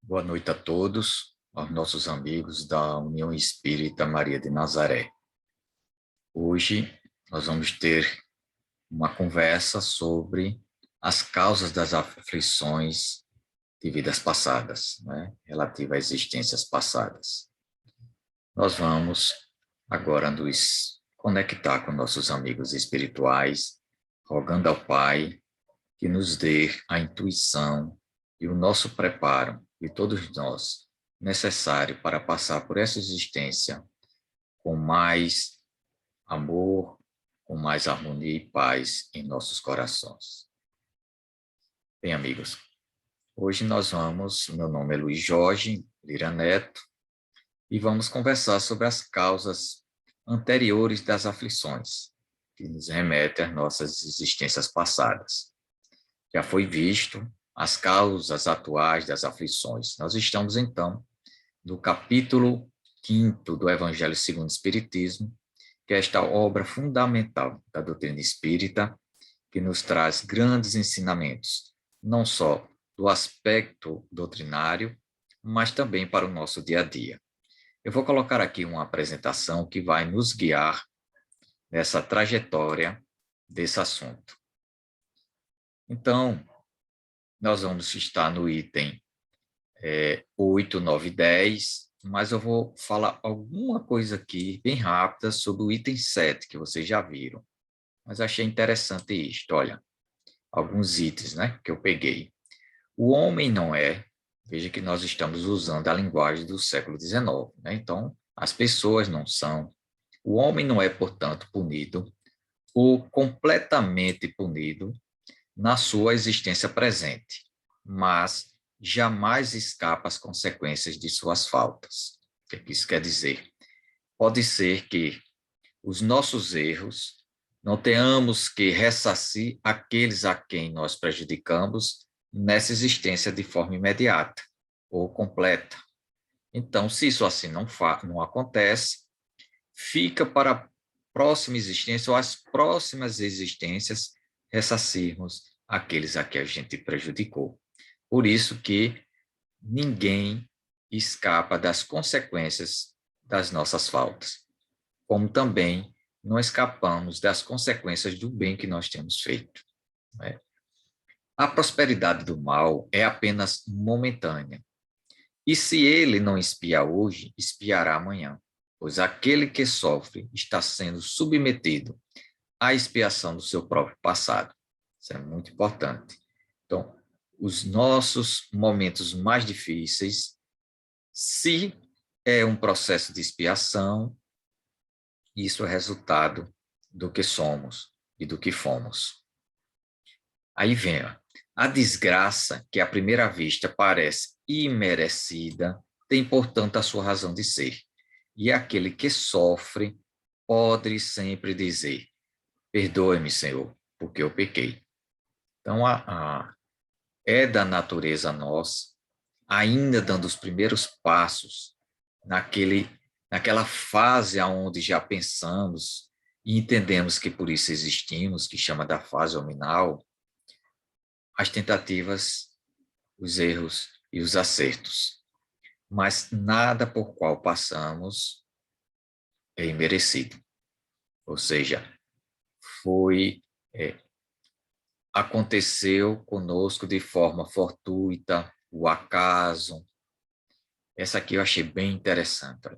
Boa noite a todos, aos nossos amigos da União Espírita Maria de Nazaré. Hoje nós vamos ter uma conversa sobre as causas das aflições de vidas passadas, relativa a existências passadas. Nós vamos agora nos conectar com nossos amigos espirituais, rogando ao Pai que nos dê a intuição e o nosso preparo, de todos nós, necessário para passar por essa existência com mais amor, com mais harmonia e paz em nossos corações. Bem, amigos, hoje meu nome é Luiz Jorge Lira Neto, e vamos conversar sobre as causas anteriores das aflições, que nos remetem às nossas existências passadas. Já foi visto as causas atuais das aflições. Nós estamos, então, no capítulo 5º do Evangelho segundo o Espiritismo, que é esta obra fundamental da doutrina espírita, que nos traz grandes ensinamentos, não só do aspecto doutrinário, mas também para o nosso dia a dia. Eu vou colocar aqui uma apresentação que vai nos guiar nessa trajetória desse assunto. Então, nós vamos estar no item 8, 9 e 10, mas eu vou falar alguma coisa aqui bem rápida sobre o item 7, que vocês já viram. Mas achei interessante isto, olha, alguns itens, que eu peguei. O homem não é, veja que nós estamos usando a linguagem do século XIX, Então, as pessoas não são. O homem não é, portanto, punido ou completamente punido na sua existência presente, mas jamais escapa às consequências de suas faltas. O que isso quer dizer? Pode ser que os nossos erros não tenhamos que ressarcir aqueles a quem nós prejudicamos nessa existência de forma imediata ou completa. Então, se isso assim não acontece, fica para a próxima existência ou as próximas existências ressarcirmos aqueles a que a gente prejudicou. Por isso que ninguém escapa das consequências das nossas faltas, como também não escapamos das consequências do bem que nós temos feito. A prosperidade do mal é apenas momentânea. E se ele não espia hoje, espiará amanhã, pois aquele que sofre está sendo submetido à expiação do seu próprio passado. Isso é muito importante. Então, os nossos momentos mais difíceis, se é um processo de expiação, isso é resultado do que somos e do que fomos. Aí vem a desgraça, que à primeira vista parece imerecida, tem, portanto, a sua razão de ser. E aquele que sofre pode sempre dizer: perdoe-me, Senhor, porque eu pequei. Então, é da natureza nossa, ainda dando os primeiros passos naquela fase onde já pensamos e entendemos que por isso existimos, que chama da fase hominal, as tentativas, os erros e os acertos. Mas nada por qual passamos é imerecido. Ou seja, aconteceu conosco de forma fortuita, o acaso. Essa aqui eu achei bem interessante.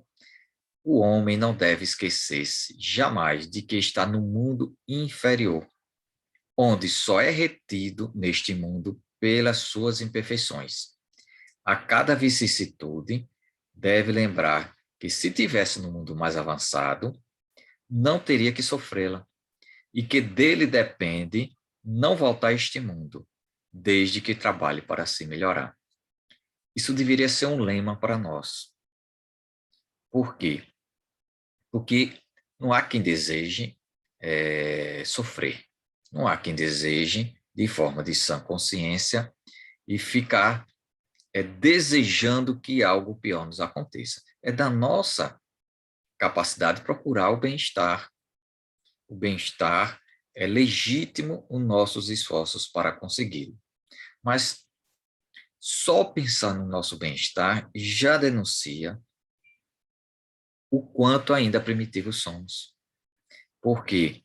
O homem não deve esquecer-se jamais de que está no mundo inferior, onde só é retido neste mundo pelas suas imperfeições. A cada vicissitude, deve lembrar que se tivesse no mundo mais avançado, não teria que sofrê-la, e que dele depende não voltar a este mundo, desde que trabalhe para se melhorar. Isso deveria ser um lema para nós. Por quê? Porque não há quem deseje sofrer. Não há quem deseje, de forma de sã consciência, e ficar desejando que algo pior nos aconteça. É da nossa capacidade procurar o bem-estar. O bem-estar é legítimo os nossos esforços para consegui-lo. Mas Só pensar no nosso bem-estar já denuncia o quanto ainda primitivos somos. Porque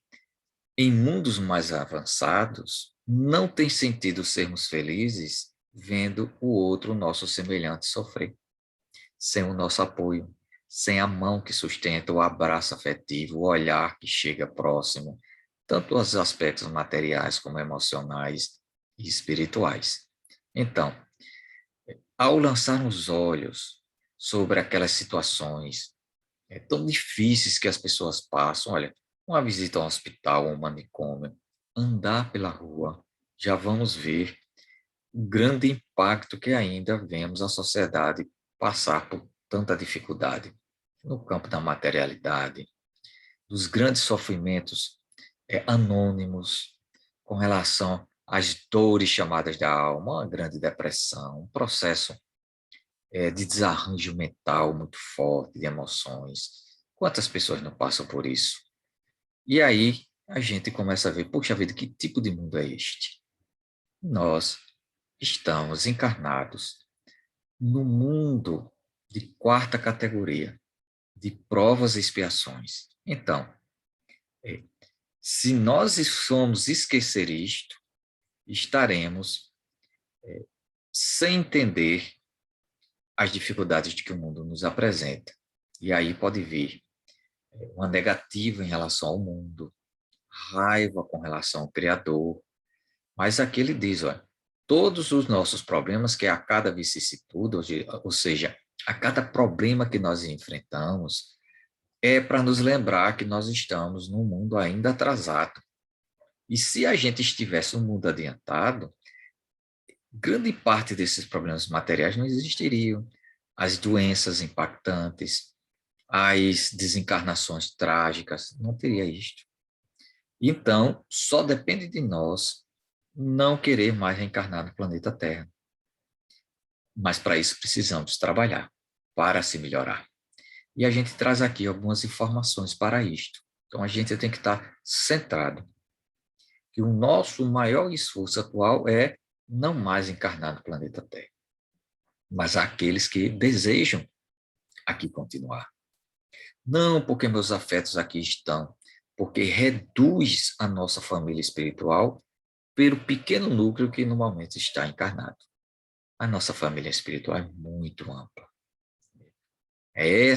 em mundos mais avançados, não tem sentido sermos felizes vendo o outro, nosso semelhante, sofrer, sem o nosso apoio, sem a mão que sustenta, o abraço afetivo, o olhar que chega próximo, tanto os aspectos materiais como emocionais e espirituais. Então, ao lançar os olhos sobre aquelas situações tão difíceis que as pessoas passam, olha, uma visita ao hospital, um manicômio, andar pela rua, já vamos ver o grande impacto que ainda vemos a sociedade passar por tanta dificuldade no campo da materialidade, dos grandes sofrimentos anônimos com relação às dores chamadas da alma, uma grande depressão, um processo de desarranjo mental muito forte, de emoções. Quantas pessoas não passam por isso? E aí a gente começa a ver, puxa vida, que tipo de mundo é este? Nós estamos encarnados no mundo de quarta categoria, de provas e expiações. Então, se nós somos esquecer isto, estaremos sem entender as dificuldades que o mundo nos apresenta. E aí pode vir uma negativa em relação ao mundo, raiva com relação ao Criador. Mas aqui ele diz, olha, todos os nossos problemas, que é a cada vicissitude, ou seja, a cada problema que nós enfrentamos, é para nos lembrar que nós estamos num mundo ainda atrasado. E se a gente estivesse num mundo adiantado, grande parte desses problemas materiais não existiriam. As doenças impactantes, as desencarnações trágicas, não teria isto. Então, só depende de nós não querer mais reencarnar no planeta Terra. Mas para isso precisamos trabalhar, para se melhorar. E a gente traz aqui algumas informações para isto. Então, a gente tem que estar centrado. Que o nosso maior esforço atual é não mais encarnar no planeta Terra, mas aqueles que desejam aqui continuar. Não porque meus afetos aqui estão, porque reduz a nossa família espiritual pelo pequeno núcleo que normalmente está encarnado. A nossa família espiritual é muito ampla. É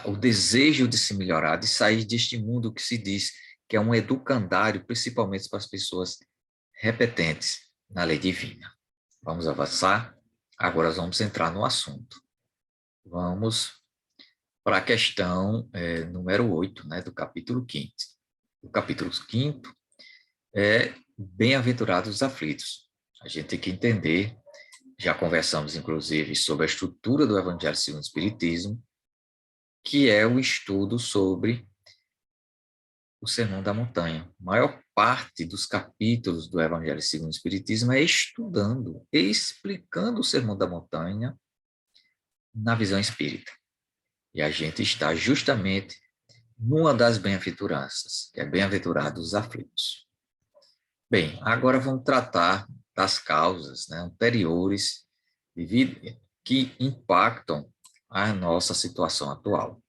o desejo de se melhorar, de sair deste mundo que se diz que é um educandário, principalmente para as pessoas repetentes na lei divina. Vamos avançar? Agora vamos entrar no assunto. Vamos para a questão número 8, né, do capítulo 5. O capítulo 5 é Bem-aventurados os aflitos. A gente tem que entender, já conversamos inclusive sobre a estrutura do Evangelho segundo o Espiritismo, que é o estudo sobre o Sermão da Montanha. A maior parte dos capítulos do Evangelho segundo o Espiritismo é estudando, explicando o Sermão da Montanha na visão espírita. E a gente está justamente numa das bem-aventuranças, que é bem-aventurados os aflitos. Bem, agora vamos tratar das causas, né, anteriores de vida que impactam a nossa situação atual.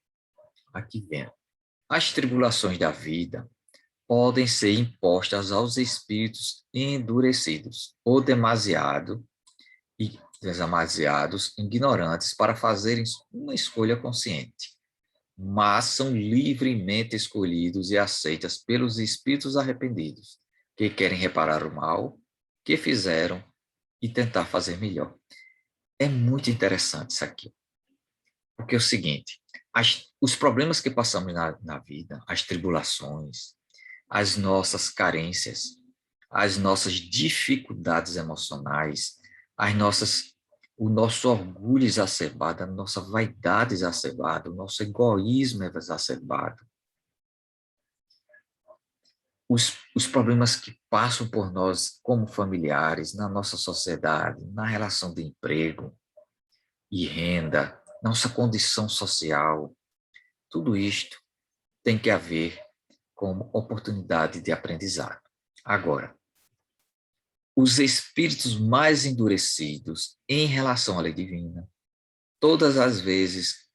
Aqui vem. As tribulações da vida podem ser impostas aos espíritos endurecidos ou demasiados ignorantes para fazerem uma escolha consciente, mas são livremente escolhidos e aceitas pelos espíritos arrependidos, que querem reparar o mal que fizeram e tentar fazer melhor. É muito interessante isso aqui, porque é o seguinte, os problemas que passamos na vida, as tribulações, as nossas carências, as nossas dificuldades emocionais, o nosso orgulho exacerbado, a nossa vaidade exacerbada, o nosso egoísmo exacerbado, os problemas que passam por nós como familiares, na nossa sociedade, na relação de emprego e renda, nossa condição social, tudo isto tem que haver como oportunidade de aprendizado. Agora, os espíritos mais endurecidos em relação à lei divina, todas as vezes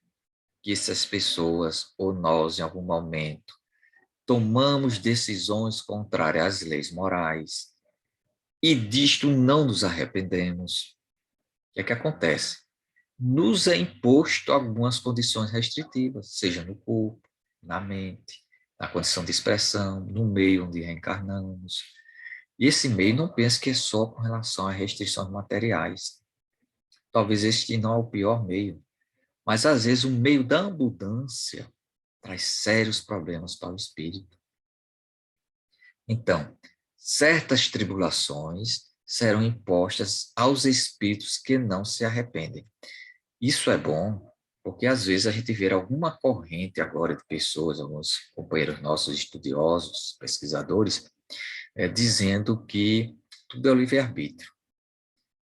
que essas pessoas ou nós, em algum momento, tomamos decisões contrárias às leis morais e disto não nos arrependemos, o que é que acontece? Nos é imposto algumas condições restritivas, seja no corpo, na mente, na condição de expressão, no meio onde reencarnamos. E esse meio não pense que é só com relação a restrições materiais. Talvez este não é o pior meio, mas às vezes o meio da abundância traz sérios problemas para o espírito. Então, certas tribulações serão impostas aos espíritos que não se arrependem. Isso é bom, porque às vezes a gente vê alguma corrente agora de pessoas, alguns companheiros nossos estudiosos, pesquisadores, dizendo que tudo é o livre-arbítrio,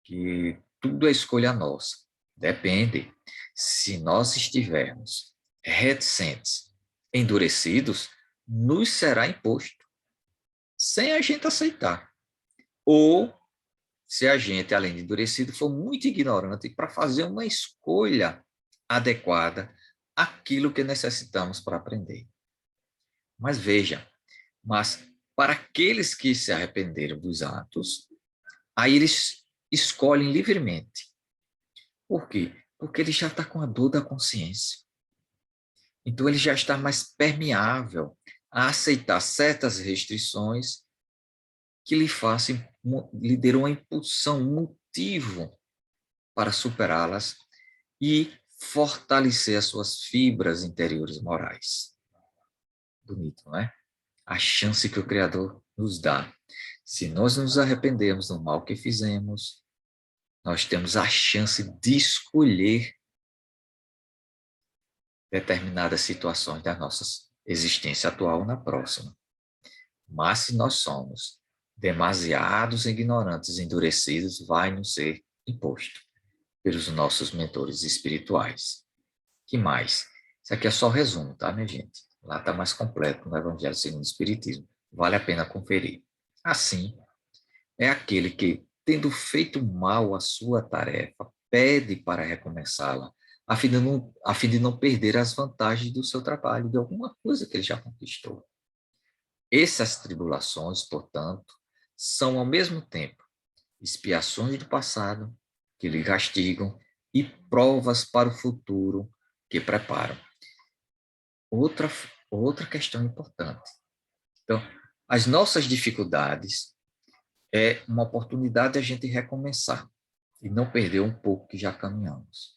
que tudo é escolha nossa. Depende. Se nós estivermos reticentes, endurecidos, nos será imposto, sem a gente aceitar. Ou, se a gente, além de endurecido, for muito ignorante para fazer uma escolha adequada àquilo que necessitamos para aprender. Mas veja, para aqueles que se arrependeram dos atos, aí eles escolhem livremente. Por quê? Porque ele já está com a dor da consciência. Então ele já está mais permeável a aceitar certas restrições que lhe deram uma impulsão, um motivo para superá-las e fortalecer as suas fibras interiores morais. Bonito, não é? A chance que o Criador nos dá. Se nós nos arrependemos do mal que fizemos, nós temos a chance de escolher determinadas situações da nossa existência atual na próxima. Mas se nós somos demasiados ignorantes, endurecidos, vai nos ser imposto pelos nossos mentores espirituais. Que mais? Isso aqui é só resumo, tá, minha gente? Lá está mais completo no Evangelho segundo o Espiritismo. Vale a pena conferir. Assim, é aquele que, tendo feito mal à sua tarefa, pede para recomeçá-la, a fim de não perder as vantagens do seu trabalho, de alguma coisa que ele já conquistou. Essas tribulações, portanto, são ao mesmo tempo expiações do passado que lhe castigam e provas para o futuro que preparam. Outra, outra questão importante. Então, as nossas dificuldades é uma oportunidade de a gente recomeçar e não perder um pouco que já caminhamos.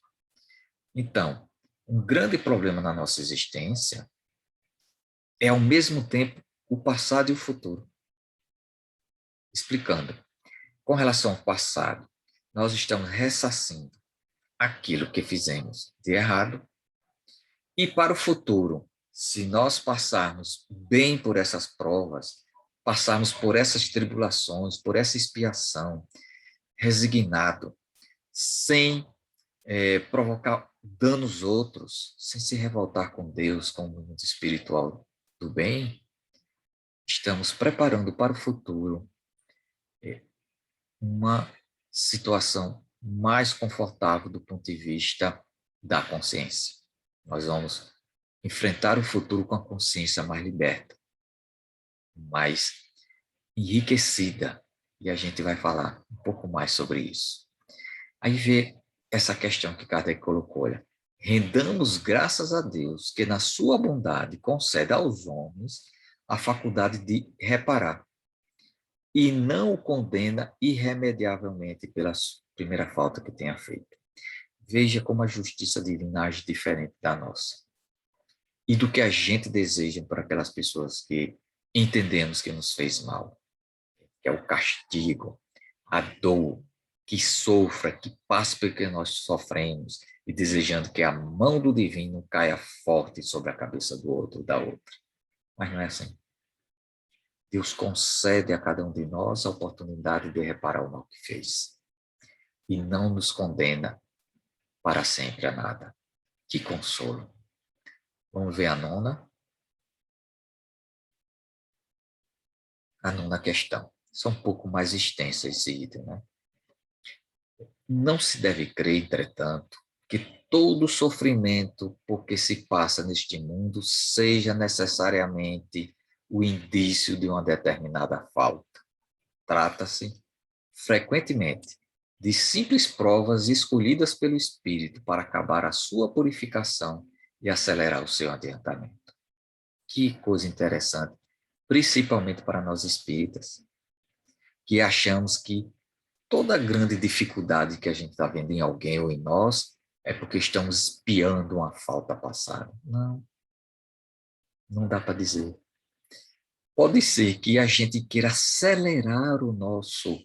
Então, um grande problema na nossa existência é, ao mesmo tempo, o passado e o futuro. Explicando. Com relação ao passado, nós estamos ressarcindo aquilo que fizemos de errado. E para o futuro, se nós passarmos bem por essas provas, passarmos por essas tribulações, por essa expiação, resignado, sem provocar danos outros, sem se revoltar com Deus, com o mundo espiritual do bem, estamos preparando para o futuro uma situação mais confortável do ponto de vista da consciência. Nós vamos enfrentar o futuro com a consciência mais liberta, mais enriquecida, e a gente vai falar um pouco mais sobre isso. Aí vê essa questão que Kardec colocou, olha, rendamos graças a Deus que na sua bondade concede aos homens a faculdade de reparar e não o condena irremediavelmente pela primeira falta que tenha feito. Veja como a justiça divina age diferente da nossa. E do que a gente deseja para aquelas pessoas que entendemos que nos fez mal, que é o castigo, a dor, que sofra, que passe pelo que nós sofremos, e desejando que a mão do divino caia forte sobre a cabeça do outro, da outra. Mas não é assim. Deus concede a cada um de nós a oportunidade de reparar o mal que fez. E não nos condena para sempre a nada. Que consolo. Vamos ver a nona. A nona questão. são um pouco mais extensas esse item, né? Não se deve crer, entretanto, que todo sofrimento por que se passa neste mundo seja necessariamente o indício de uma determinada falta. Trata-se, frequentemente, de simples provas escolhidas pelo Espírito para acabar a sua purificação e acelerar o seu adiantamento. Que coisa interessante, principalmente para nós espíritas, que achamos que toda grande dificuldade que a gente está vendo em alguém ou em nós é porque estamos espiando uma falta passada. Não, não dá para dizer. Pode ser que a gente queira acelerar o nosso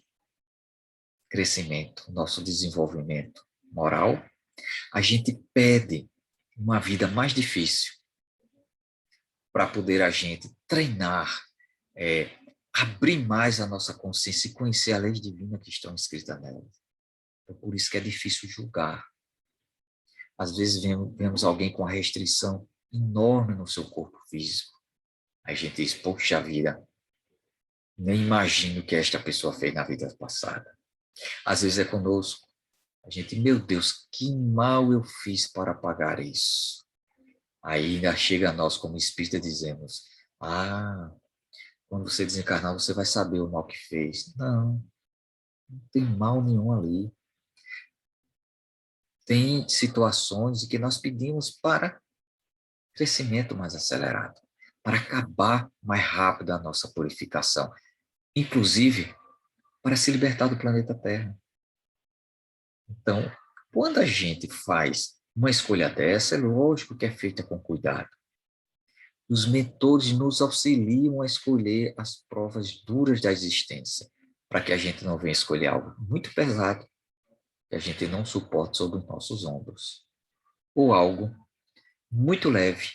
crescimento, nosso desenvolvimento moral. A gente pede uma vida mais difícil para poder a gente treinar, abrir mais a nossa consciência e conhecer a lei divina que estão escritas nela. Então, por isso que é difícil julgar. Às vezes vemos alguém com uma restrição enorme no seu corpo físico. A gente diz, poxa vida, nem imagino o que esta pessoa fez na vida passada. Às vezes é conosco. A gente, meu Deus, que mal eu fiz para pagar isso? Aí ainda chega a nós como espírita dizemos, quando você desencarnar você vai saber o mal que fez. Não, não tem mal nenhum ali. Tem situações em que nós pedimos para crescimento mais acelerado, para acabar mais rápido a nossa purificação, inclusive para se libertar do planeta Terra. Então, quando a gente faz uma escolha dessa, é lógico que é feita com cuidado. Os mentores nos auxiliam a escolher as provas duras da existência, para que a gente não venha escolher algo muito pesado, que a gente não suporte sobre os nossos ombros, ou algo muito leve,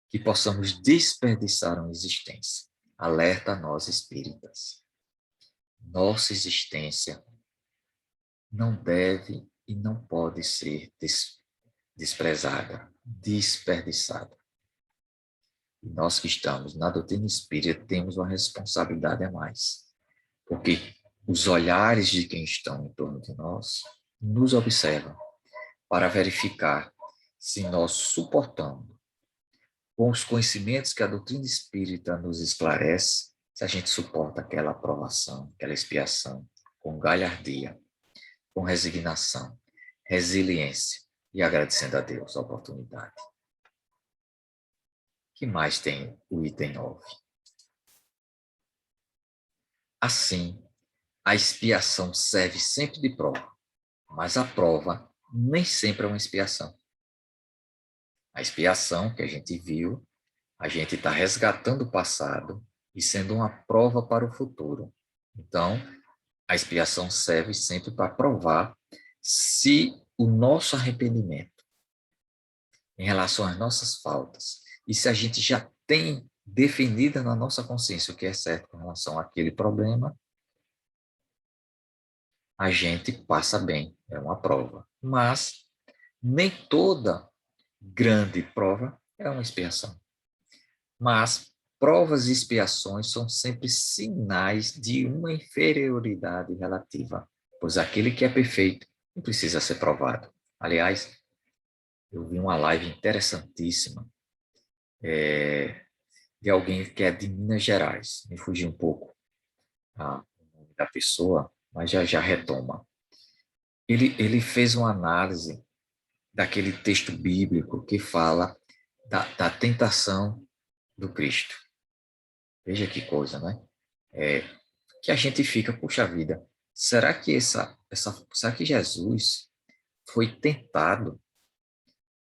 que possamos desperdiçar uma existência. Alerta a nós espíritas. Nossa existência não deve e não pode ser desprezada, desperdiçada. E nós que estamos na doutrina espírita temos uma responsabilidade a mais, porque os olhares de quem estão em torno de nós nos observam para verificar se nós suportamos, com os conhecimentos que a doutrina espírita nos esclarece, se a gente suporta aquela aprovação, aquela expiação, com galhardia, com resignação, resiliência e agradecendo a Deus a oportunidade. O que mais tem o item 9? Assim, a expiação serve sempre de prova, mas a prova nem sempre é uma expiação. A expiação que a gente viu, a gente está resgatando o passado e sendo uma prova para o futuro. Então, a expiação serve sempre para provar se o nosso arrependimento em relação às nossas faltas e se a gente já tem definida na nossa consciência o que é certo com relação àquele problema, a gente passa bem, é uma prova. Mas nem toda grande prova é uma expiação. Mas provas e expiações são sempre sinais de uma inferioridade relativa, pois aquele que é perfeito não precisa ser provado. Aliás, eu vi uma live interessantíssima de alguém que é de Minas Gerais. Me fugiu um pouco o nome da pessoa, mas já retoma. Ele fez uma análise daquele texto bíblico que fala da tentação do Cristo. Veja que coisa, né? Que a gente fica, puxa vida, será que será que Jesus foi tentado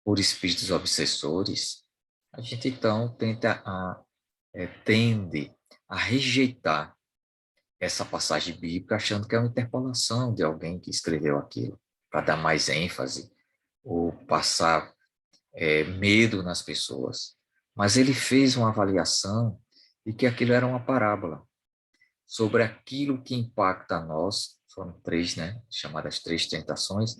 por espíritos obsessores? A gente então tende a rejeitar essa passagem bíblica achando que é uma interpolação de alguém que escreveu aquilo, para dar mais ênfase ou passar medo nas pessoas. Mas ele fez uma avaliação de que aquilo era uma parábola sobre aquilo que impacta a nós, foram três, né, chamadas três tentações,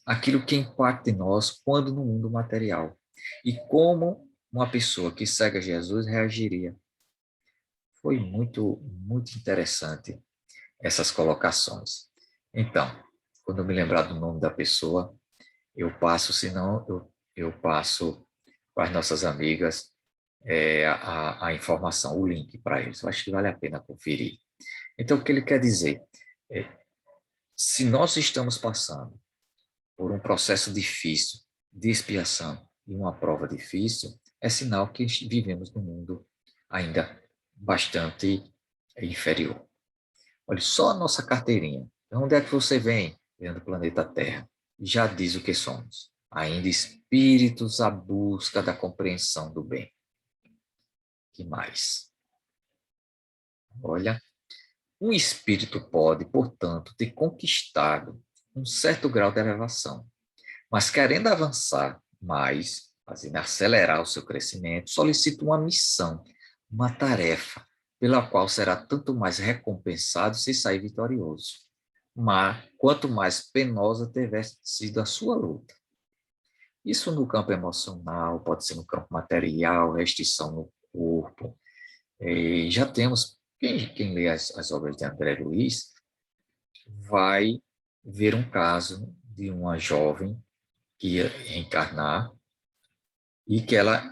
aquilo que impacta em nós quando no mundo material. E como uma pessoa que segue a Jesus reagiria. foi muito, muito interessante essas colocações. Então, quando eu me lembrar do nome da pessoa, eu passo, senão eu passo para as nossas amigas a informação, o link para eles. Eu acho que vale a pena conferir. Então, o que ele quer dizer? É, se nós estamos passando por um processo difícil de expiação e uma prova difícil, é sinal que vivemos num mundo ainda bastante inferior. Olha, só a nossa carteirinha. De onde é que você vem? Vem do planeta Terra. Já diz o que somos. Ainda espíritos à busca da compreensão do bem. Que mais? Olha, um espírito pode, portanto, ter conquistado um certo grau de elevação, mas querendo avançar mais, fazendo acelerar o seu crescimento, solicita uma missão, uma tarefa, pela qual será tanto mais recompensado se sair vitorioso. Mas quanto mais penosa tiver sido a sua luta. Isso no campo emocional, pode ser no campo material, restrição no corpo. E já temos, quem lê as obras de André Luiz, vai ver um caso de uma jovem que ia reencarnar e que ela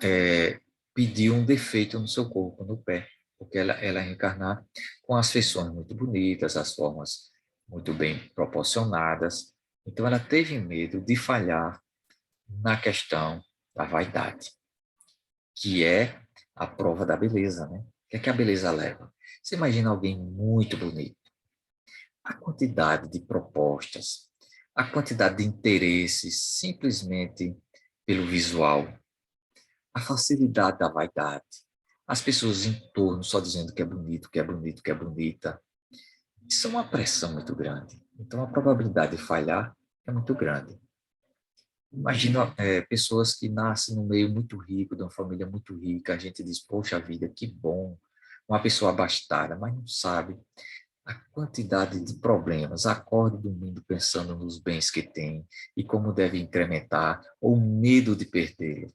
pediu um defeito no seu corpo, no pé, porque ela ia reencarnar com as feições muito bonitas, as formas muito bem proporcionadas. Então, ela teve medo de falhar na questão da vaidade, que é a prova da beleza, né? O que é que a beleza leva? Você imagina alguém muito bonito, a quantidade de propostas, a quantidade de interesses simplesmente pelo visual, a facilidade da vaidade, as pessoas em torno só dizendo que é bonito, que é bonito, que é bonita. Isso é uma pressão muito grande. Então, a probabilidade de falhar é muito grande. Imagina pessoas que nascem num meio muito rico, de uma família muito rica, a gente diz, poxa vida, que bom, uma pessoa abastada, mas não sabe a quantidade de problemas, acorde dormindo pensando nos bens que tem e como deve incrementar, ou medo de perdê-lo.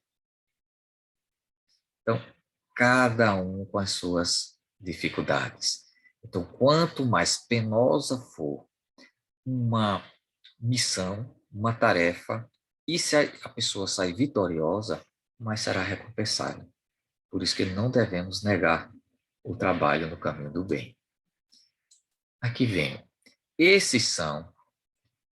Então, cada um com as suas dificuldades. Então, quanto mais penosa for uma missão, uma tarefa, e se a pessoa sair vitoriosa, mais será recompensada. Por isso que não devemos negar o trabalho no caminho do bem. Aqui vem. Esses são,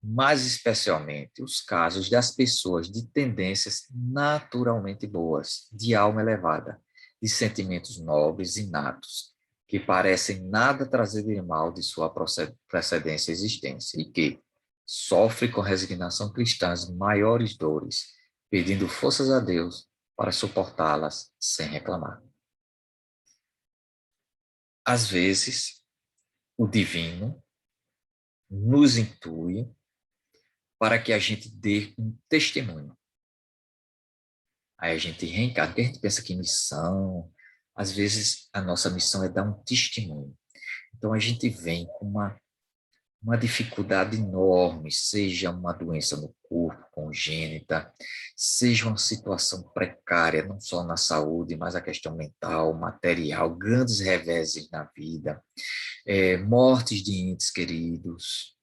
mais especialmente, os casos das pessoas de tendências naturalmente boas, de alma elevada, de sentimentos nobres inatos, que parecem nada trazer de mal de sua precedência e existência, e que sofre com resignação cristã as maiores dores, pedindo forças a Deus para suportá-las sem reclamar. Às vezes, o divino nos intui para que a gente dê um testemunho. Aí a gente reencarna, porque a gente pensa que missão, às vezes a nossa missão é dar um testemunho. Então a gente vem com uma dificuldade enorme, seja uma doença no corpo congênita, seja uma situação precária, não só na saúde, mas a questão mental, material, grandes reveses na vida, mortes de entes queridos.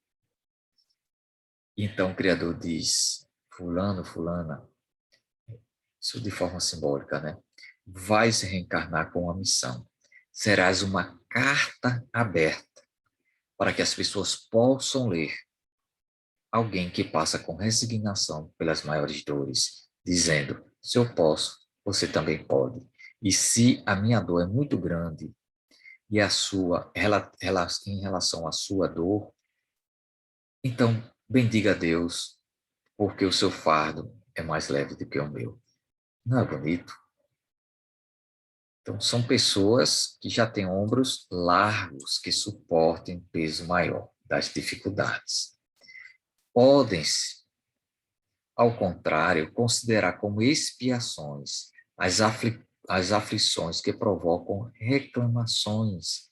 Então o Criador diz, fulano, fulana, isso de forma simbólica, né? Vais reencarnar com uma missão. Serás uma carta aberta para que as pessoas possam ler. Alguém que passa com resignação pelas maiores dores, dizendo: se eu posso, você também pode. E se a minha dor é muito grande e a sua, em relação à sua dor, então bendiga a Deus, porque o seu fardo é mais leve do que o meu. Não é bonito? Então, são pessoas que já têm ombros largos, que suportem peso maior das dificuldades. Podem-se, ao contrário, considerar como expiações as aflições que provocam reclamações,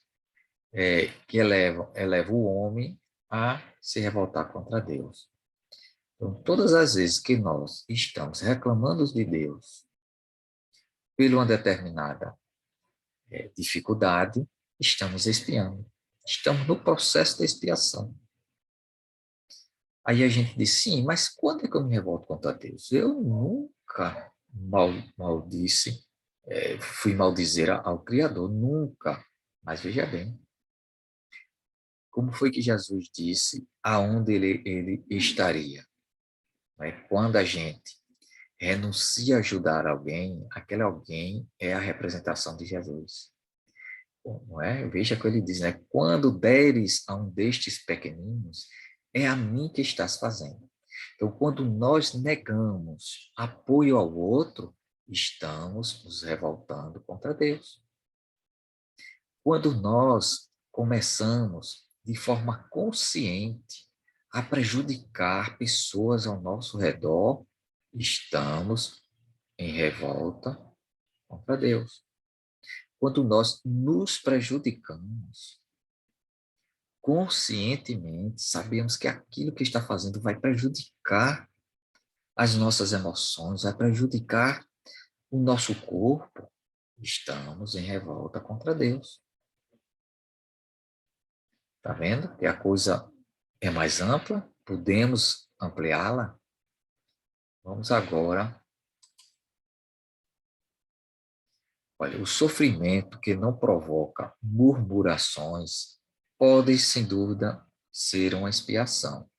que elevam o homem a se revoltar contra Deus. Então, todas as vezes que nós estamos reclamando de Deus por uma determinada dificuldade, estamos expiando. Estamos no processo da expiação. Aí a gente diz, sim, mas quando é que eu me revolto contra Deus? Eu nunca maldisse, fui maldizer ao Criador, nunca. Mas veja bem, como foi que Jesus disse aonde ele estaria? Né? Quando a gente renuncia a ajudar alguém, aquele alguém é a representação de Jesus. Não é? Veja o que ele diz, né? Quando deres a um destes pequeninos, é a mim que estás fazendo. Então, quando nós negamos apoio ao outro, estamos nos revoltando contra Deus. Quando nós começamos de forma consciente a prejudicar pessoas ao nosso redor, estamos em revolta contra Deus. Quando nós nos prejudicamos, conscientemente, sabemos que aquilo que está fazendo vai prejudicar as nossas emoções, vai prejudicar o nosso corpo, estamos em revolta contra Deus. Está vendo que a coisa é mais ampla? Podemos ampliá-la? Vamos agora. Olha, o sofrimento que não provoca murmurações pode, sem dúvida, ser uma expiação,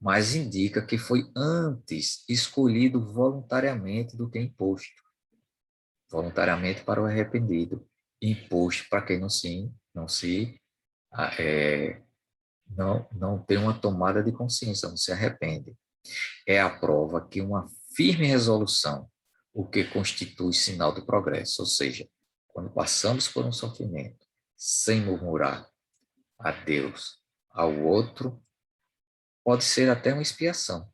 mas indica que foi antes escolhido voluntariamente do que imposto. Voluntariamente para o arrependido, imposto para quem não tem uma tomada de consciência, não se arrepende. É a prova que uma firme resolução, o que constitui sinal do progresso, ou seja, quando passamos por um sofrimento, sem murmurar a Deus, ao outro, pode ser até uma expiação,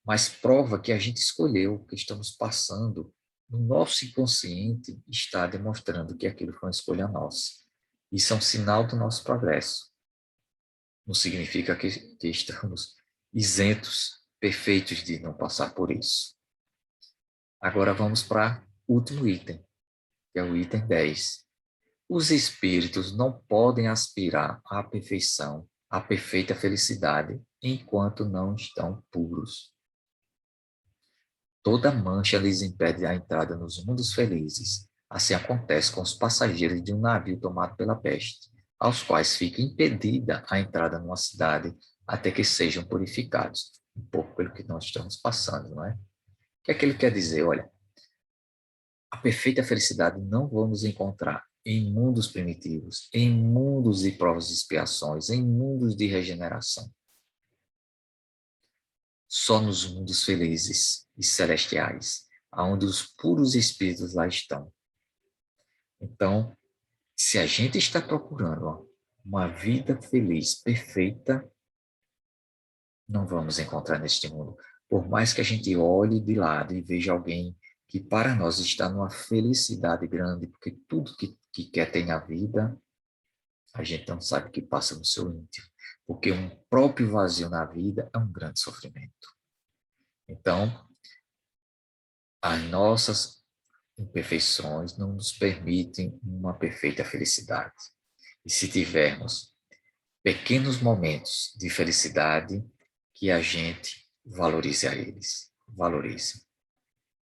mas prova que a gente escolheu, que estamos passando no nosso inconsciente, está demonstrando que aquilo foi uma escolha nossa. Isso é um sinal do nosso progresso. Não significa que estamos isentos, perfeitos de não passar por isso. Agora vamos para o último item, que é o item 10. Os espíritos não podem aspirar à perfeição, à perfeita felicidade, enquanto não estão puros. Toda mancha lhes impede a entrada nos mundos felizes. Assim acontece com os passageiros de um navio tomado pela peste, aos quais fica impedida a entrada numa cidade até que sejam purificados. Um pouco pelo que nós estamos passando, não é? O que é que ele quer dizer? Olha, a perfeita felicidade não vamos encontrar em mundos primitivos, em mundos de provas e expiações, em mundos de regeneração. Só nos mundos felizes e celestiais, onde os puros espíritos lá estão. Então, se a gente está procurando uma vida feliz, perfeita, não vamos encontrar neste mundo. Por mais que a gente olhe de lado e veja alguém que para nós está numa felicidade grande, porque tudo que quer ter na vida, a gente não sabe o que passa no seu íntimo. Porque um próprio vazio na vida é um grande sofrimento. Então, as nossas imperfeições não nos permitem uma perfeita felicidade. E se tivermos pequenos momentos de felicidade, que a gente valorize a eles. Valorize.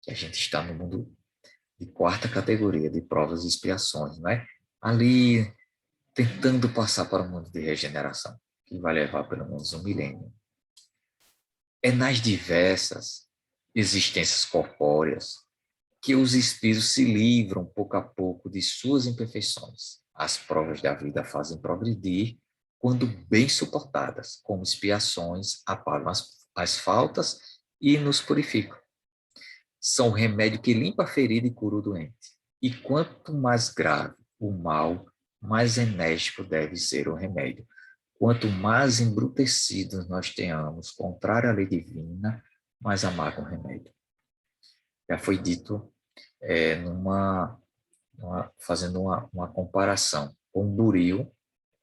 Que a gente está no mundo de quarta categoria de provas e expiações, não é? Ali, tentando passar para o mundo de regeneração, que vai levar pelo menos um milênio. É nas diversas existências corpóreas que os espíritos se livram pouco a pouco de suas imperfeições. As provas da vida fazem progredir quando bem suportadas, como expiações, apagam as faltas e nos purificam. São o remédio que limpa a ferida e cura o doente. E quanto mais grave o mal, mais enérgico deve ser o remédio. Quanto mais embrutecidos nós tenhamos, contrário à lei divina, mais amargo o remédio. Já foi dito fazendo uma comparação com um buril,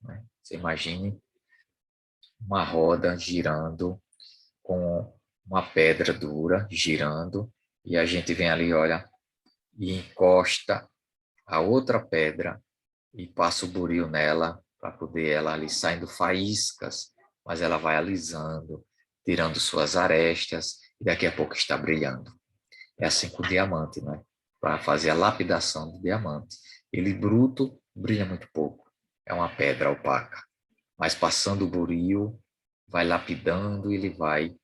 né? Você imagine uma roda girando com uma pedra dura girando e a gente vem ali, olha, e encosta a outra pedra e passa o buril nela para poder ela ali saindo faíscas, mas ela vai alisando, tirando suas arestas e daqui a pouco está brilhando. É assim com o diamante, né? Para fazer a lapidação do diamante. Ele bruto brilha muito pouco, é uma pedra opaca, mas passando o buril, vai lapidando e ele vai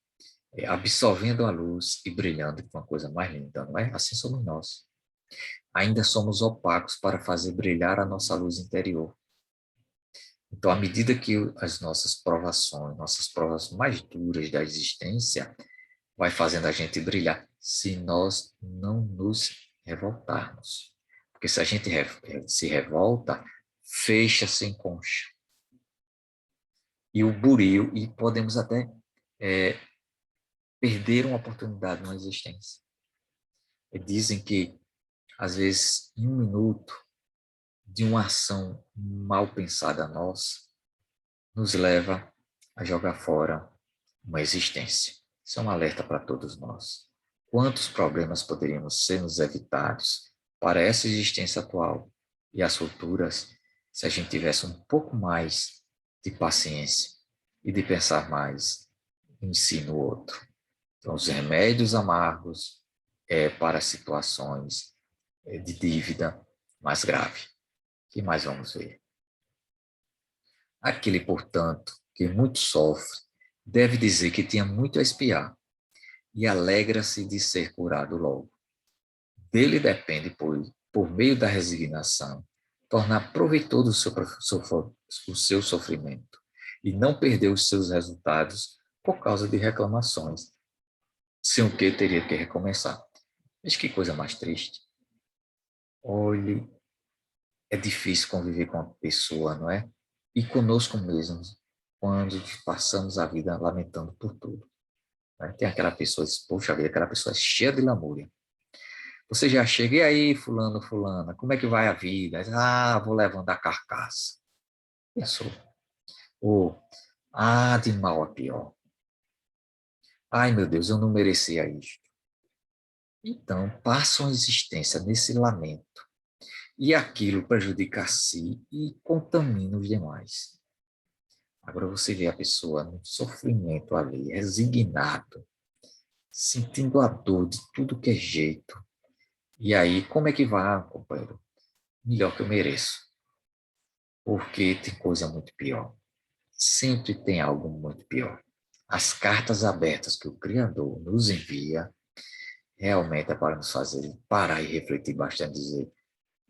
absorvendo a luz e brilhando com uma coisa mais linda, não é? Assim somos nós. Ainda somos opacos para fazer brilhar a nossa luz interior. Então, à medida que as nossas provas mais duras da existência, vai fazendo a gente brilhar, se nós não nos revoltarmos. Porque se a gente se revolta, fecha-se em concha. E o buril, e podemos até é, perder uma oportunidade na existência. E dizem que, às vezes, em um minuto de uma ação mal pensada nossa, nos leva a jogar fora uma existência. Isso é um alerta para todos nós. Quantos problemas poderíamos ser nos evitados para essa existência atual e as futuras se a gente tivesse um pouco mais de paciência e de pensar mais em si no outro. Então, os remédios amargos para situações de dívida mais grave. O que mais vamos ver? Aquele, portanto, que muito sofre, deve dizer que tinha muito a expiar e alegra-se de ser curado logo. Dele depende, pois, por meio da resignação, tornar proveitoso o seu sofrimento e não perder os seus resultados por causa de reclamações, sem o que teria que recomeçar. Mas que coisa mais triste. Olhe, é difícil conviver com uma pessoa, não é? E conosco mesmos, quando passamos a vida lamentando por tudo. Né? Tem aquela pessoa, poxa vida, aquela pessoa é cheia de lamúria. Você já chega, e aí, fulano, fulana, como é que vai a vida? Ah, vou levando a carcaça. Pensou. Ou, de mal a pior. Ai, meu Deus, eu não merecia isto. Então, passam a existência nesse lamento. E aquilo prejudica a si e contamina os demais. Agora você vê a pessoa no sofrimento ali, resignado, sentindo a dor de tudo que é jeito. E aí, como é que vai, companheiro? Melhor que eu mereço. Porque tem coisa muito pior. Sempre tem algo muito pior. As cartas abertas que o Criador nos envia realmente é para nos fazer parar e refletir bastante, dizer,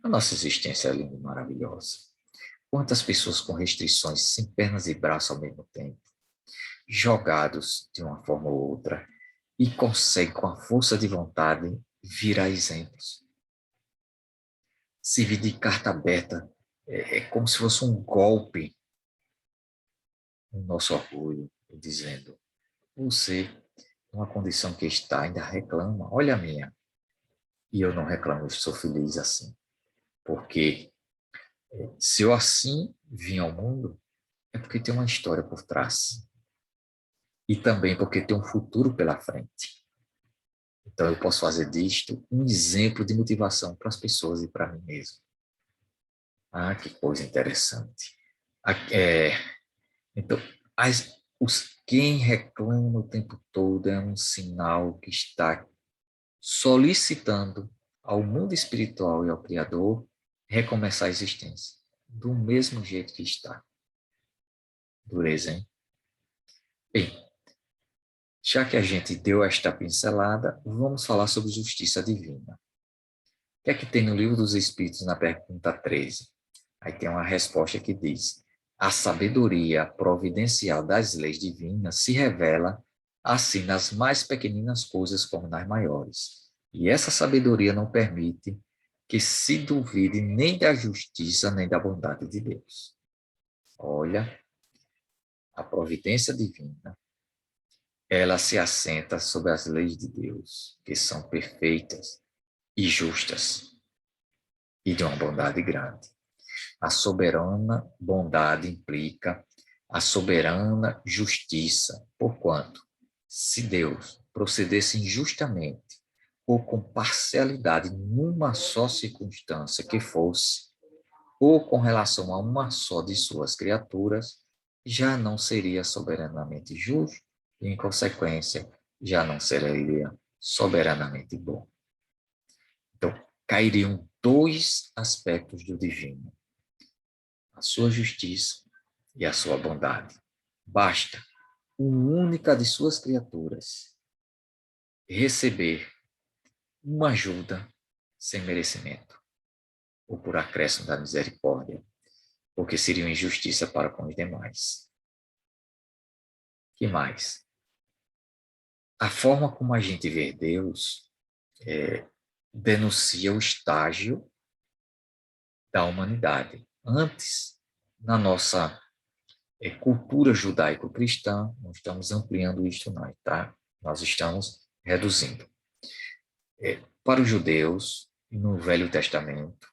a nossa existência é linda e maravilhosa. Quantas pessoas com restrições, sem pernas e braços ao mesmo tempo, jogados de uma forma ou outra, e conseguem, com a força de vontade, virar exemplos. Servir de carta aberta é como se fosse um golpe no nosso orgulho, dizendo, você, numa condição que está, ainda reclama, olha a minha. E eu não reclamo, eu sou feliz assim. Porque se eu assim vim ao mundo, é porque tem uma história por trás. E também porque tem um futuro pela frente. Então eu posso fazer disto um exemplo de motivação para as pessoas e para mim mesmo. Que coisa interessante. Então, quem reclama o tempo todo é um sinal que está solicitando ao mundo espiritual e ao Criador recomeçar a existência, do mesmo jeito que está. Dureza, hein? Bem, já que a gente deu esta pincelada, vamos falar sobre justiça divina. O que é que tem no Livro dos Espíritos, na pergunta 13? Aí tem uma resposta que diz: a sabedoria providencial das leis divinas se revela assim nas mais pequeninas coisas como nas maiores. E essa sabedoria não permite que se duvide nem da justiça nem da bondade de Deus. Olha, a providência divina, ela se assenta sobre as leis de Deus, que são perfeitas e justas e de uma bondade grande. A soberana bondade implica a soberana justiça, porquanto, se Deus procedesse injustamente ou com parcialidade numa só circunstância que fosse, ou com relação a uma só de suas criaturas, já não seria soberanamente justo e, em consequência, já não seria soberanamente bom. Então, cairiam dois aspectos do divino: a sua justiça e a sua bondade. Basta uma única de suas criaturas receber uma ajuda sem merecimento, ou por acréscimo da misericórdia, porque seria uma injustiça para com os demais. Que mais? A forma como a gente vê Deus denuncia o estágio da humanidade. Antes, na nossa cultura judaico-cristã, não estamos ampliando isto não, tá? Nós estamos reduzindo. Para os judeus, no Velho Testamento,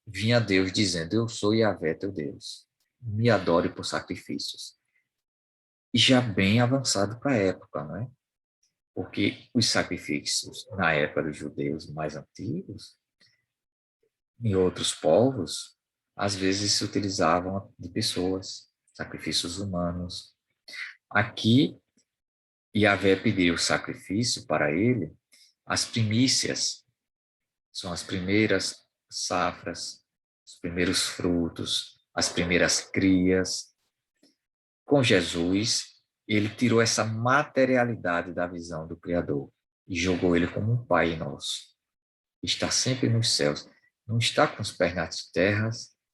vinha Deus dizendo: eu sou Yahvé, teu Deus, me adore por sacrifícios. E já bem avançado para a época, não é? Porque os sacrifícios, na época dos judeus mais antigos, em outros povos, às vezes se utilizavam de pessoas, sacrifícios humanos. Aqui, Yahvé pediu sacrifício para ele, as primícias, são as primeiras safras, os primeiros frutos, as primeiras crias. Com Jesus, ele tirou essa materialidade da visão do Criador e jogou ele como um Pai nosso. Está sempre nos céus. Não está com os pés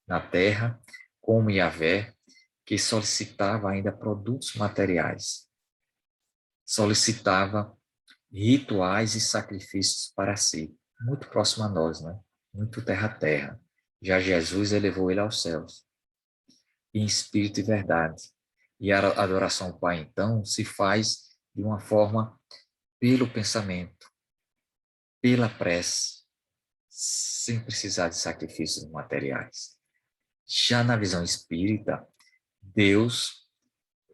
na terra, como Yahvé, que solicitava ainda produtos materiais. Solicitava rituais e sacrifícios para si. Muito próximo a nós, né? Muito terra a terra. Já Jesus elevou ele aos céus, em espírito e verdade. E a adoração ao Pai, então, se faz de uma forma pelo pensamento, pela prece, sem precisar de sacrifícios materiais. Já na visão espírita, Deus,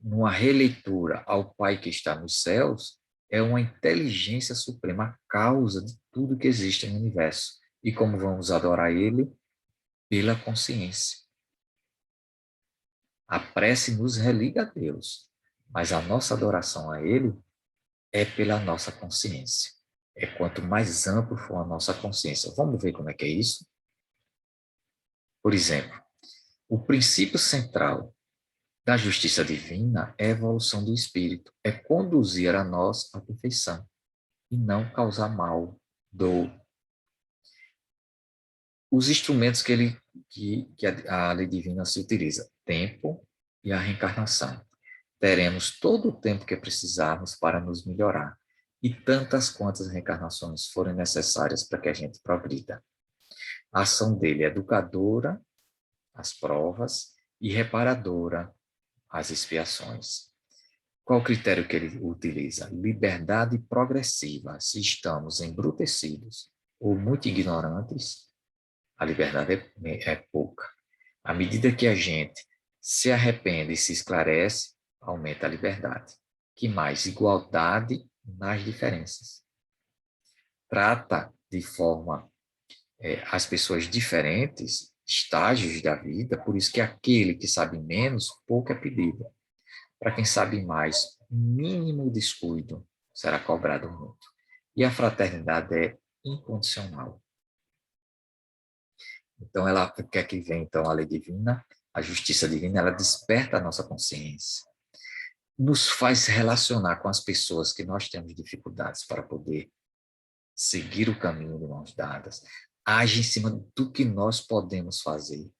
numa releitura ao Pai que está nos céus, é uma inteligência suprema, a causa de tudo que existe no universo. E como vamos adorar Ele? Pela consciência. A prece nos religa a Deus, mas a nossa adoração a Ele é pela nossa consciência. É quanto mais amplo for a nossa consciência. Vamos ver como é que é isso? Por exemplo, o princípio central da justiça divina é a evolução do espírito, é conduzir a nós à perfeição e não causar mal, dor. Os instrumentos que a lei divina se utiliza, tempo e a reencarnação. Teremos todo o tempo que precisarmos para nos melhorar e tantas quantas reencarnações forem necessárias para que a gente progrida. A ação dele é educadora, as provas, e reparadora, as expiações. Qual o critério que ele utiliza? Liberdade progressiva. Se estamos embrutecidos ou muito ignorantes, a liberdade é pouca. À medida que a gente se arrepende e se esclarece, aumenta a liberdade. Que mais? Igualdade nas diferenças. Trata de forma as pessoas diferentes, estágios da vida, por isso que aquele que sabe menos, pouco é pedido. Para quem sabe mais, mínimo descuido será cobrado muito. E a fraternidade é incondicional. Então, ela quer que vem então a lei divina, a justiça divina, ela desperta a nossa consciência, nos faz relacionar com as pessoas que nós temos dificuldades para poder seguir o caminho de mãos dadas, age em cima do que nós podemos fazer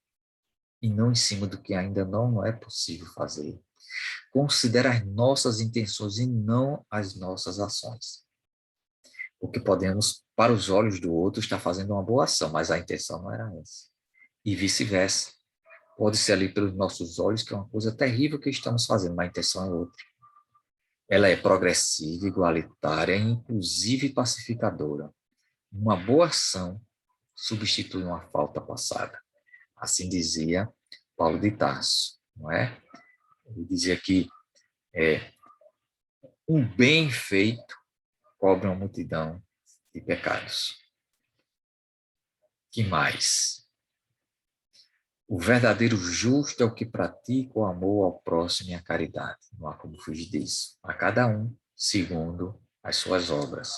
e não em cima do que ainda não é possível fazer. Considera as nossas intenções e não as nossas ações. Porque podemos, para os olhos do outro, estar fazendo uma boa ação, mas a intenção não era essa. E vice-versa. Pode ser ali pelos nossos olhos que é uma coisa terrível que estamos fazendo, mas a intenção é outra. Ela é progressiva, igualitária, inclusive pacificadora. Uma boa ação substitui uma falta passada. Assim dizia Paulo de Tarso, não é? Ele dizia que um bem feito cobre uma multidão de pecados. Que mais? O verdadeiro justo é o que pratica o amor ao próximo e a caridade. Não há como fugir disso. A cada um, segundo as suas obras.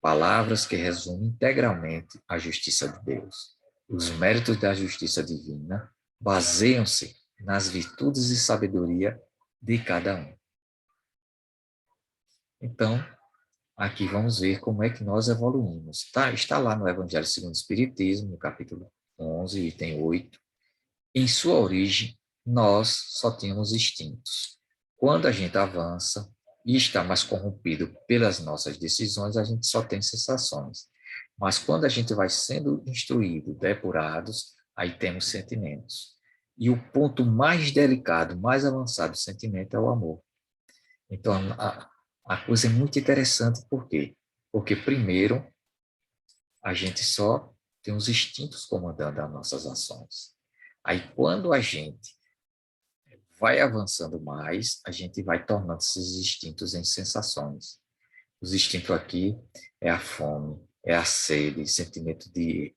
Palavras que resumem integralmente a justiça de Deus. Os méritos da justiça divina baseiam-se nas virtudes e sabedoria de cada um. Então, aqui vamos ver como é que nós evoluímos. Está lá no Evangelho segundo o Espiritismo, no capítulo 11, item 8. Em sua origem, nós só tínhamos instintos. Quando a gente avança e está mais corrompido pelas nossas decisões, a gente só tem sensações. Mas quando a gente vai sendo instruído, depurados, aí temos sentimentos. E o ponto mais delicado, mais avançado do sentimento é o amor. Então, a coisa é muito interessante, por quê? Porque, primeiro, a gente só tem os instintos comandando as nossas ações. Aí, quando a gente vai avançando mais, a gente vai tornando esses instintos em sensações. Os instintos aqui é a fome, é a sede, sentimento de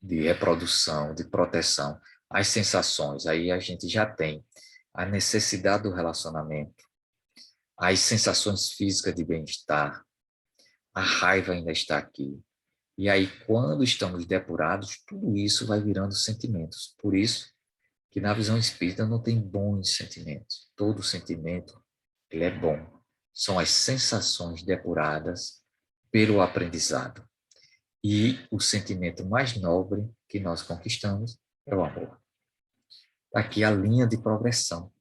reprodução, de proteção. As sensações, aí a gente já tem a necessidade do relacionamento, as sensações físicas de bem-estar, a raiva ainda está aqui. E aí, quando estamos depurados, tudo isso vai virando sentimentos. Por isso que na visão espírita não tem bons sentimentos. Todo sentimento, ele é bom. São as sensações depuradas pelo aprendizado. E o sentimento mais nobre que nós conquistamos é o amor. Aqui a linha de progressão.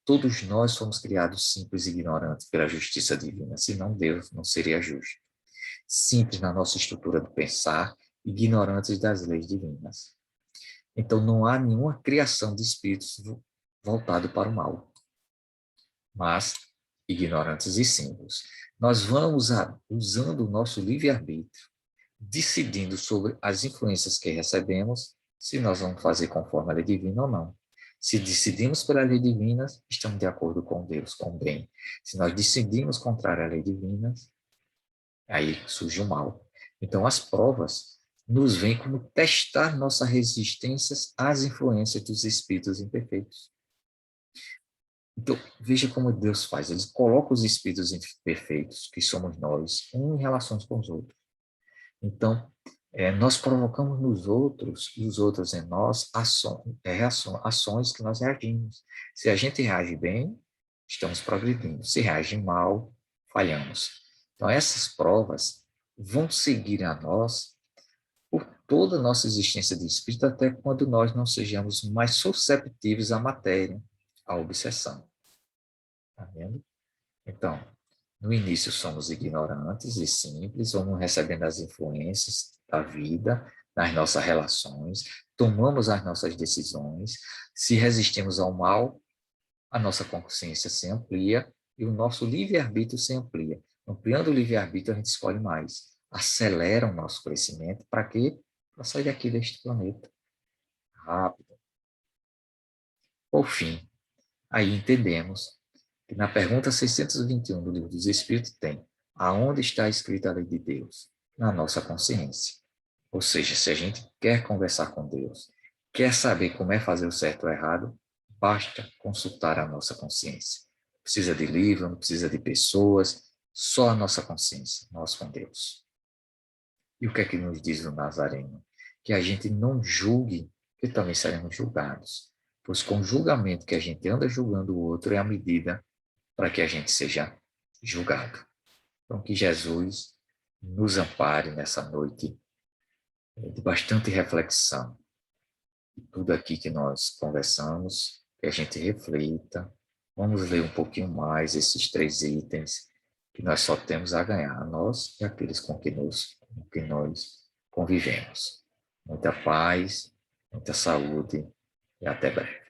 Todos nós fomos criados simples e ignorantes pela justiça divina, senão Deus não seria justo. Simples na nossa estrutura de pensar, ignorantes das leis divinas. Então não há nenhuma criação de espíritos voltado para o mal, mas ignorantes e simples. Nós vamos usando o nosso livre-arbítrio, decidindo sobre as influências que recebemos, se nós vamos fazer conforme a lei divina ou não. Se decidimos pela lei divina, estamos de acordo com Deus, com o bem. Se nós decidimos contrário à lei divina, aí surge o mal. Então, as provas nos vêm como testar nossa resistência às influências dos espíritos imperfeitos. Então, veja como Deus faz. Ele coloca os espíritos imperfeitos, que somos nós, em relações com os outros. Então, nós provocamos nos outros e os outros em nós ações que nós reagimos. Se a gente reage bem, estamos progredindo. Se reage mal, falhamos. Então, essas provas vão seguir a nós por toda a nossa existência de espírito, até quando nós não sejamos mais susceptíveis à matéria, à obsessão. Está vendo? Então, no início somos ignorantes e simples, vamos recebendo as influências da vida, das nossas relações, tomamos as nossas decisões, se resistimos ao mal, a nossa consciência se amplia e o nosso livre-arbítrio se amplia. Ampliando o livre-arbítrio, a gente escolhe mais. Acelera o nosso crescimento. Para quê? Para sair daqui deste planeta. Rápido. Por fim, aí entendemos que na pergunta 621 do Livro dos Espíritos tem: aonde está escrita a lei de Deus? Na nossa consciência. Ou seja, se a gente quer conversar com Deus, quer saber como é fazer o certo ou o errado, basta consultar a nossa consciência. Não precisa de livro, não precisa de pessoas, só a nossa consciência, nós com Deus. E o que é que nos diz o Nazareno? Que a gente não julgue, que também seremos julgados. Pois com o julgamento que a gente anda julgando o outro é a medida para que a gente seja julgado. Então, que Jesus nos ampare nessa noite de bastante reflexão. Tudo aqui que nós conversamos, que a gente reflita. Vamos ler um pouquinho mais esses 3 itens que nós só temos a ganhar, nós e aqueles com que nós convivemos. Muita paz, muita saúde e até breve.